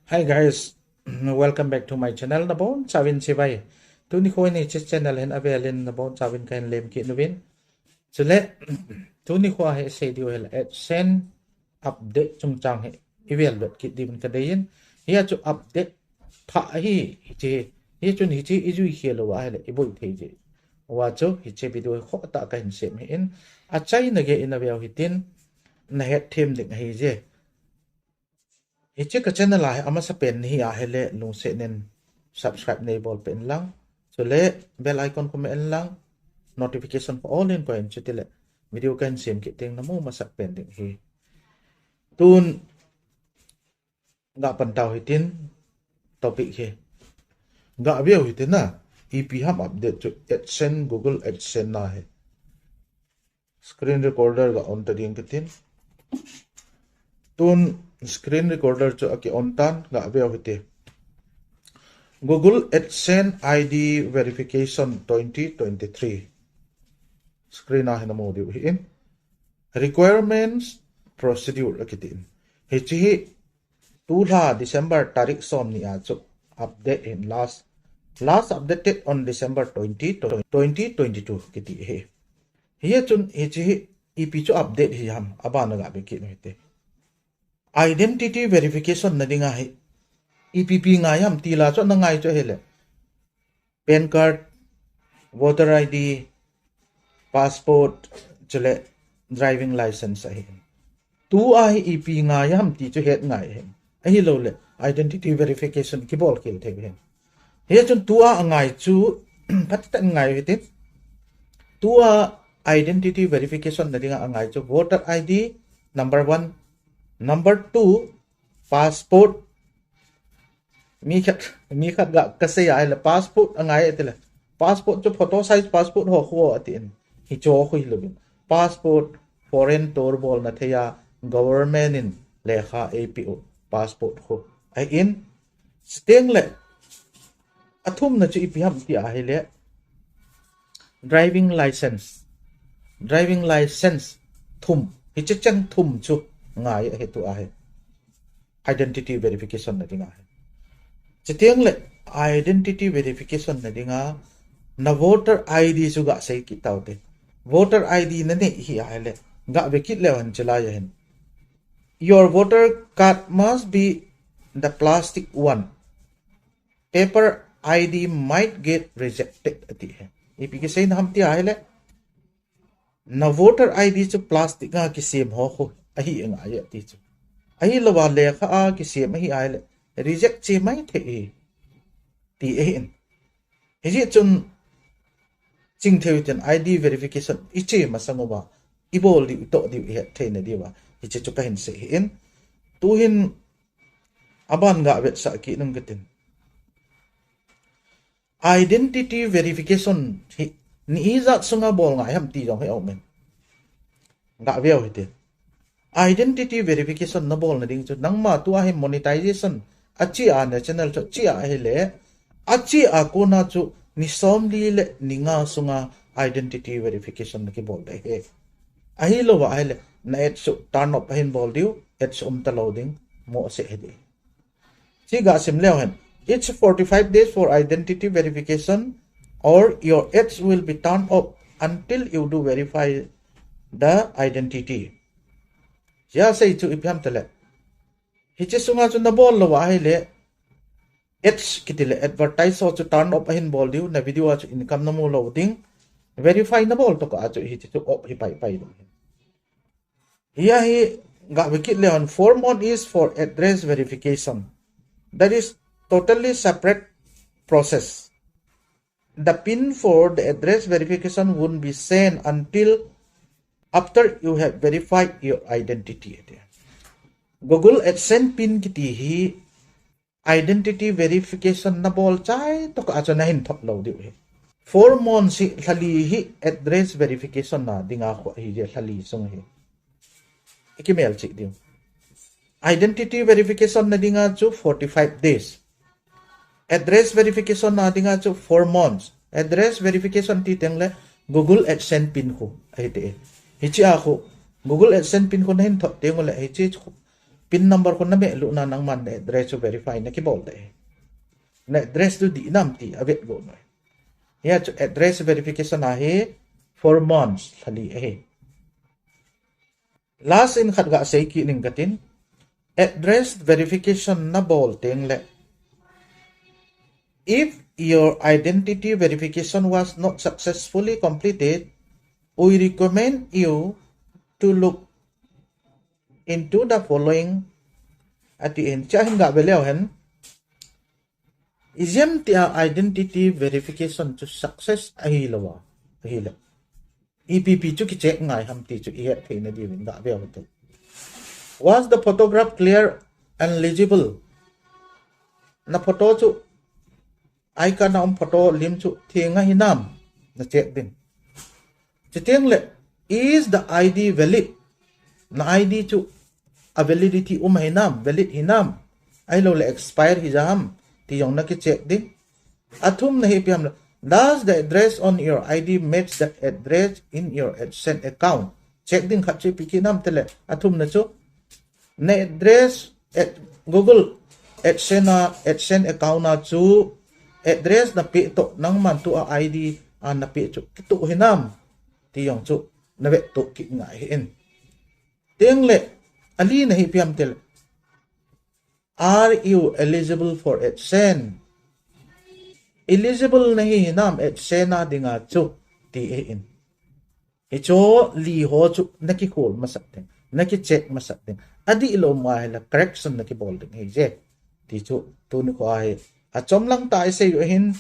Hi guys, welcome back to my channel. Nabon chawin si bay. Tu ni khoi ni channel hen avelin nabon chawin kain lem ki nubin. Chule tu ni khoi he say dio hel send update chung chang he evel dot ki dim ka dayin. Hiya chu update pha hi chi hi chun hi chi izu hi lo wa hele iboi thei ji. Wa chu hi che video kho ta ka hin sem hin. A chai na ge in avel hitin na het them ding hi je. Ichi ka channel la ama sa pen hi a hele lung se nen subscribe nei bol pen lang so le bell icon ko men lang notification for all in ko en chitile video kan sim ki ting namu ma sa pen ding hi tun ga pan taw hitin topic hi ga bio hitin na ep ham update to adsense google adsense na hai screen recorder ga on ta ding kitin tun screen recorder cho aki on tan ga beo hite Google AdSense ID verification 2023 screen ah na mo di hin requirements procedure akitin hichi tula December tarik som ni a cho update in last updated on December 2022 kiti he hiya chun hichi ep cho update hi ham abana ga be ki no hite identity verification na dinga hai EPP ngai ham tila cho na ngai cho hele PAN card voter ID passport chale driving license ai tu ai EP ngai ham ti cho het ngai hem ai lo le identity verification ki bol kil the hen he chun tu a ngai chu phat ta ngai hitin tu a identity verification na dinga ngai cho voter ID number 1 number 2 passport mi khat ga kase ya la passport angai etela passport cho photo size passport ho kho atin hi cho khui lobin passport foreign tour bol na theya government in lekha APO passport ho ai in steng le athum na chu ipiham ti a hele driving license thum hi chang thum chu ngai he tu a he identity verification na dinga chitiang le identity verification na dinga na voter ID su ga sei ki tawte voter ID na ne hi ale ga vekit lewan chala ya hen your voter card must be the plastic one paper ID might get rejected ati hai ipi ke sei na ham ti ale na voter ID chu plastic ga ki sem ho ho ahi anga ya ti chu ahi lawa le kha a ki sem hi ale reject chi mai the ti en he chun ching theu ten ID verification ichi masangoba ibol di to di he theina diwa ichi chu ka hin se hen tu hin aban ga vet sa ki nung gatin identity verification ni iza sunga bol nga ham ti jong he omen ga veo hite identity verification na bol na ding chu nangma tu a he monetization achi a na channel cho chi a hele achi a ko na chu ni somli le ninga sunga identity verification ki bol de he ahi lo wa hele na et su turn up hin bol diu et sum ta loading mo se hede chi ga sim leo hen it's 45 days for identity verification or your ads will be turned off until you do verify the identity ya sei chu ipyam tele hiche sunga chu na bol lo wa hele ads kitile advertise so chu turn off hin bol diu na video chu income na mo loading verify na bol to ka chu hi chu off hi pai do ya hi ga wikit le on form one is for address verification that is totally separate process the pin for the address verification won't be sent until after you have verified your identity Google AdSense pin kiti hi identity verification na bol chai to ka acha na hin thop lo di for mon si thali hi address verification na dinga kho hi je thali sung hi ikimel chi dim identity verification na dinga chu 45 days address verification na dinga chu 4 months address verification ti tengle Google AdSense pin ko ai te hi chi a ko Google AdSense pin ko na hin thop te ngole hi chi pin number ko na me lu na nang man address to verify na ki bol de na address to di nam ti avet go no ya address verification ahe 4 months thali ahe last in khat ga sei ki ning gatin address verification na bol teng le if your identity verification was not successfully completed, we recommend you to look into the following at the end. Chahin ga beleo hen. Isem tia identity verification to success ahilawa. Ahila. EPP chu ki check ngai ham ti chu ihet the na di ga beo to. Was the photograph clear and legible? Na photo chu ai ka na photo lim chu thinga hinam na check din chiteng le is the ID valid na ID chu a validity hinam valid hinam ai lo le expire hi jam ti yong na ki check din athum na hi piam does the address on your ID match the address in your Adsense account check din khat chi pikinam tele athum na chu na address at Google Adsense account na chu address na pi to nang man tu a ID an na pi chu tu hinam ti yong chu na ve tu ki ngai hin teng le ali na hi piam tel are you eligible for Adsense eligible na hi hinam Adsense na dinga chu ti in e cho li ho chu na ki khol masak ten na ki check masak ten adi lo ma la correction na ki bol ding he je ti chu tu ni ko ai chom lang ta se yu hin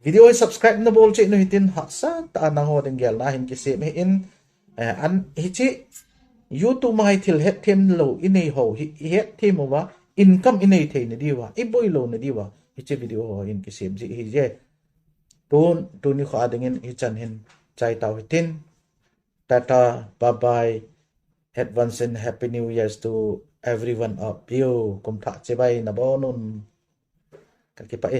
video subscribe na bol che no hitin ha sa ta na ho ding gel na hin ki se me in an hi chi youtube mai thil het them lo in ei ho hi het them wa income in ei the ne diwa i boy lo ne diwa hi che video ho in ki sem ji hi je tu ni kha ding in hi chan hin chai taw hitin tata bye bye advance and happy new years to everyone of you kum tha che bai na bonun kaki pa